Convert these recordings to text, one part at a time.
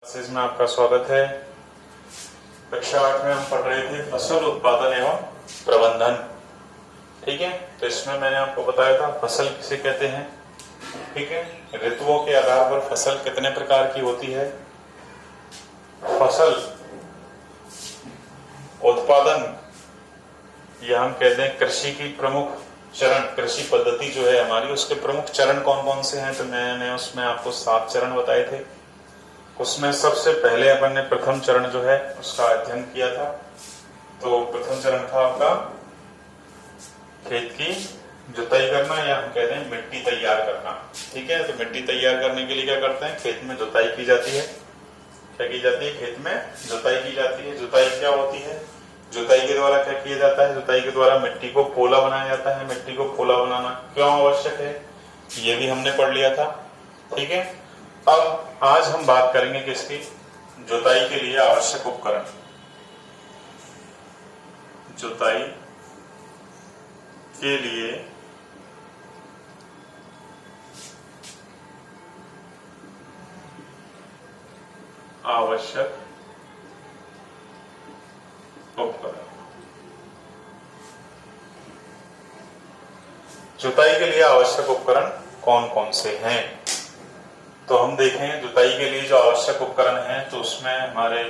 Classes में आपका स्वागत है। कक्षा 8 में हम पढ़ रहे थे फसल उत्पादन एवं प्रबंधन। ठीक है, तो इसमें मैंने आपको बताया था फसल किसे कहते हैं। ठीक है, ऋतुओं के आधार पर फसल कितने प्रकार की होती है। फसल उत्पादन या हम कहते हैं कृषि की प्रमुख चरण, कृषि पद्धति जो है हमारी, उसके प्रमुख चरण कौन कौन से हैं। तो मैंने उसमें आपको 7 चरण बताए थे। उसमें सबसे पहले अपन ने प्रथम चरण जो है उसका अध्ययन किया था। तो प्रथम चरण था आपका खेत की जुताई करना, या हम कहते हैं मिट्टी तैयार करना। ठीक है, तो मिट्टी तैयार करने के लिए क्या करते हैं, खेत में जुताई की जाती है। क्या की जाती है, खेत में जुताई की जाती है। जुताई क्या होती है, जुताई के द्वारा क्या किया जाता है, जुताई के द्वारा मिट्टी को पोला बनाया जाता है। मिट्टी को पोला बनाना क्यों आवश्यक है, ये भी हमने पढ़ लिया था। ठीक है, अब आज हम बात करेंगे किसकी, जुताई के लिए आवश्यक उपकरण। जुताई के लिए आवश्यक उपकरण। जुताई के लिए आवश्यक उपकरण कौन कौन से हैं, तो हम देखें जुताई के लिए जो आवश्यक उपकरण हैं, तो उसमें हमारे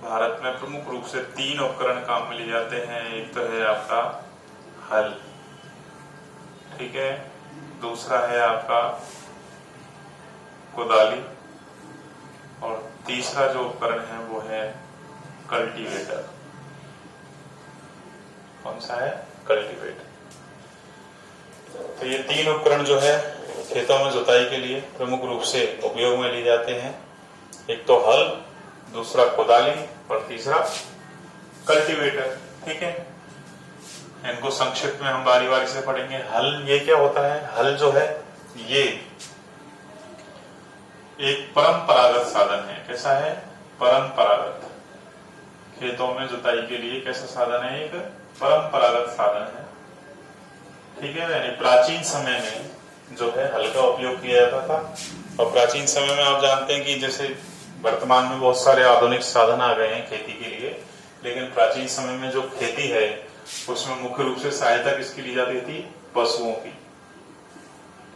भारत में प्रमुख रूप से 3 उपकरण काम में लिए जाते हैं। एक तो है आपका हल, ठीक है, दूसरा है आपका कुदाली, और तीसरा जो उपकरण है वो है कल्टीवेटर। कौन सा है, कल्टीवेटर। तो ये 3 उपकरण जो है खेतों में जुताई के लिए प्रमुख रूप से उपयोग में लिए जाते हैं। एक तो हल, दूसरा कुदाली और तीसरा कल्टीवेटर। ठीक है, इनको संक्षिप्त में हम बारी बारी से पढ़ेंगे। हल ये क्या होता है, हल जो है ये एक परंपरागत साधन है। कैसा है, परंपरागत। खेतों में जुताई के लिए कैसा साधन है, एक परंपरागत साधन है। ठीक है, यानी प्राचीन समय में जो है हल का उपयोग किया जाता था। और प्राचीन समय में आप जानते हैं कि जैसे वर्तमान में बहुत सारे आधुनिक साधन आ गए हैं खेती के लिए, लेकिन प्राचीन समय में जो खेती है उसमें मुख्य रूप से सहायता किसकी ली जाती थी, पशुओं की।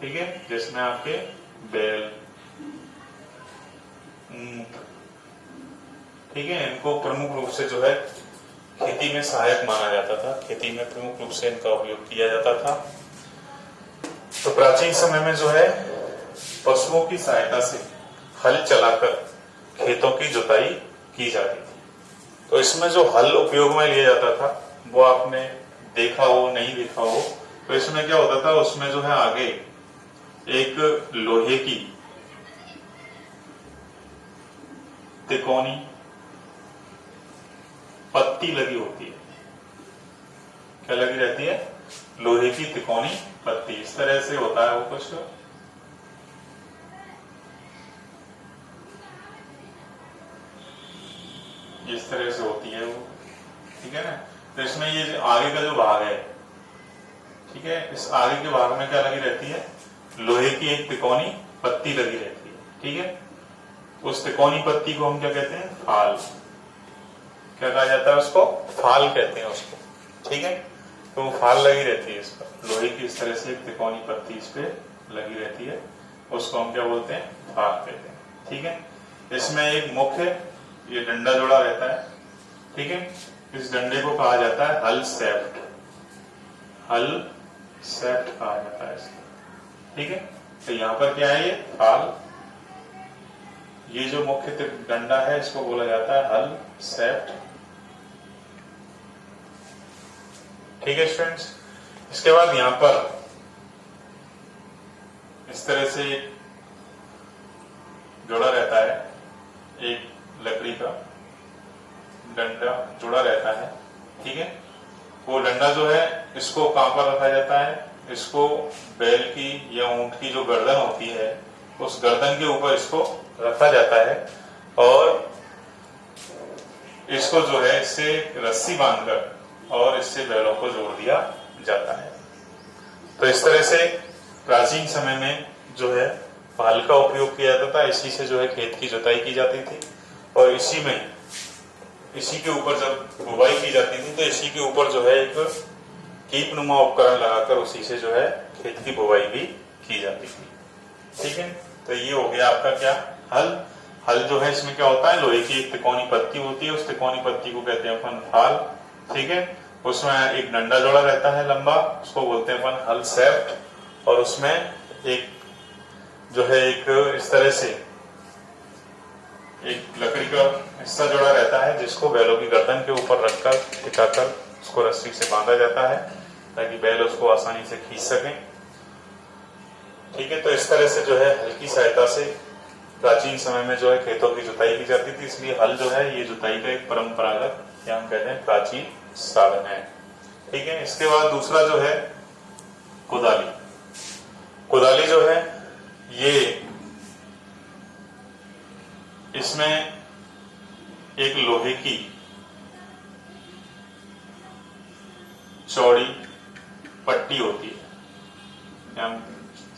ठीक है, जिसमें आपके बैल, ऊंट, ठीक है, इनको प्रमुख रूप से जो है खेती में सहायक माना जाता था। खेती में प्रमुख रूप से इनका उपयोग किया जाता था। तो प्राचीन समय में जो है पशुओं की सहायता से हल चलाकर खेतों की जुताई की जाती थी। तो इसमें जो हल उपयोग में लिया जाता था वो आपने देखा हो नहीं देखा हो, तो इसमें क्या होता था, उसमें जो है आगे एक लोहे की तिकोनी पत्ती लगी होती है। क्या लगी रहती है, लोहे की तिकोनी पत्ती। इस तरह से होता है वो कुछ, इस तरह से होती है वो। ठीक है ना, तो इसमें ये जो आगे का जो भाग है, ठीक है, इस आगे के भाग में क्या लगी रहती है, लोहे की एक तिकोनी पत्ती लगी रहती है। ठीक है, उस तिकोनी पत्ती को हम क्या कहते हैं, फाल। क्या कहा जाता है उसको, फाल कहते हैं उसको। ठीक है, तो वो फाल लगी रहती है इस पर, लोहे की इस तरह से एक तिकोनी पत्ती इस पे लगी रहती है, उसको हम क्या बोलते हैं, फाल कहते हैं। ठीक है, इसमें एक मुख्य ये डंडा जुड़ा रहता है। ठीक है, इस डंडे को कहा जाता है हल सेफ्ट। हल सेफ्ट कहा जाता है इसको। ठीक है, तो यहां पर क्या है, ये फाल, ये जो मुख्य डंडा है इसको बोला जाता है हल सेफ्ट। ठीक है स्टूडेंट्स, इसके बाद यहां पर इस तरह से जुड़ा रहता है, एक लकड़ी का डंडा जुड़ा रहता है। ठीक है, वो डंडा जो है इसको कहां पर रखा जाता है, इसको बैल की या ऊंट की जो गर्दन होती है उस गर्दन के ऊपर इसको रखा जाता है, और इसको जो है इससे रस्सी बांधकर और इससे बैलों को जोड़ दिया जाता है। तो इस तरह से प्राचीन समय में जो है हल का उपयोग किया जाता था, इसी से जो है खेत की जुताई की जाती थी, और इसी के ऊपर जब बुवाई की जाती थी तो इसी के ऊपर जो है एक कीप नुमा उपकरण लगाकर उसी से जो है खेत की बुवाई भी की जाती थी। ठीक है, तो ये हो गया आपका क्या, हल। हल जो है इसमें क्या होता है, लोहे की एक तिकोनी पत्ती होती है, उस तिकोनी पत्ती को कहते हैं अपन फाल। ठीक है, उसमें एक डंडा जोड़ा रहता है लंबा, उसको बोलते हैं अपन हल सेफ्ट, और उसमें एक जो है एक इस तरह से एक लकड़ी का हिस्सा जोड़ा रहता है, जिसको बैलों की गर्दन के ऊपर रखकर टिकाकर उसको रस्सी से बांधा जाता है ताकि बैल उसको आसानी से खींच सकें। ठीक है, तो इस तरह से जो है हल की सहायता से प्राचीन समय में जो है खेतों की जुताई की जाती थी, इसलिए हल जो है ये जुताई का एक परंपरागत या हम कहते हैं प्राचीन साधन है। ठीक है, इसके बाद दूसरा जो है कुदाली। कुदाली जो है ये इसमें एक लोहे की चौड़ी पट्टी होती है, या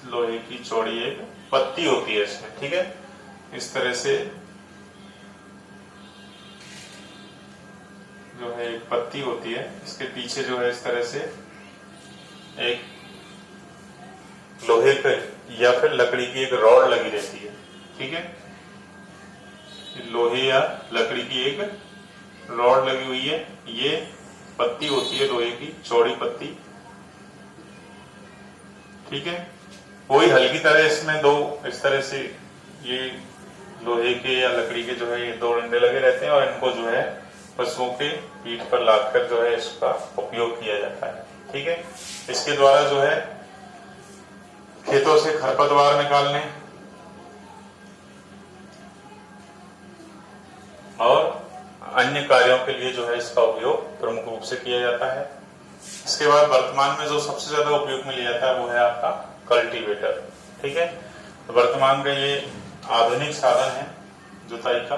लोहे की चौड़ी एक पत्ती होती है इसमें। ठीक है, इस तरह से जो है एक पत्ती होती है, इसके पीछे जो है इस तरह से एक लोहे के या फिर लकड़ी की एक रॉड लगी रहती है। ठीक है, लोहे या लकड़ी की एक रॉड लगी हुई है, ये पत्ती होती है लोहे की चौड़ी पत्ती। ठीक है, वही हल की तरह इसमें दो इस तरह से ये लोहे के या लकड़ी के जो है ये दो डंडे लगे रहते हैं, और इनको जो है पशुओं के पीठ पर लादकर जो है इसका उपयोग किया जाता है। ठीक है, इसके द्वारा जो है खेतों से खरपतवार निकालने और अन्य कार्यों के लिए जो है इसका उपयोग प्रमुख रूप से किया जाता है। इसके बाद वर्तमान में जो सबसे ज्यादा उपयोग में लिया जाता है वो है आपका कल्टीवेटर। ठीक है, तो वर्तमान में ये आधुनिक साधन है जुताई का,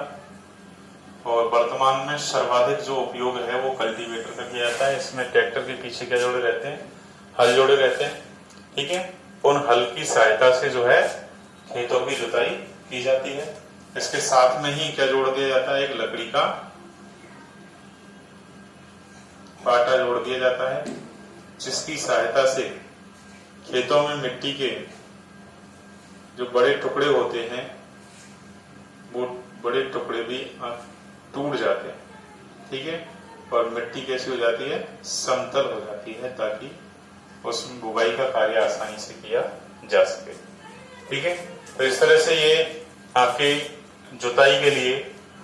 और वर्तमान में सर्वाधिक जो उपयोग है वो कल्टीवेटर का किया जाता है। इसमें ट्रैक्टर के पीछे क्या जोड़े रहते हैं, हल जोड़े रहते हैं। ठीक है, उन हल की सहायता से जो है खेतों की जुताई की जाती है। इसके साथ में ही क्या जोड़ दिया जाता है, एक लकड़ी का पाटा जोड़ दिया जाता है, जिसकी सहायता से खेतों में मिट्टी के जो बड़े टुकड़े होते हैं वो बड़े टुकड़े भी टूट जाते हैं। ठीक है, और मिट्टी कैसी हो जाती है, समतल हो जाती है, ताकि उसमें बुवाई का कार्य आसानी से किया जा सके। ठीक है, तो इस तरह से ये आपके जुताई के लिए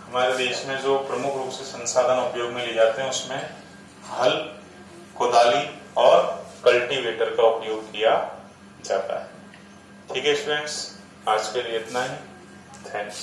हमारे देश में जो प्रमुख रूप से संसाधन उपयोग में लिए जाते हैं उसमें हल, कुदाली और कल्टीवेटर का उपयोग किया जाता है। ठीक है स्टूडेंट्स, आज के लिए इतना ही। थैंक्स।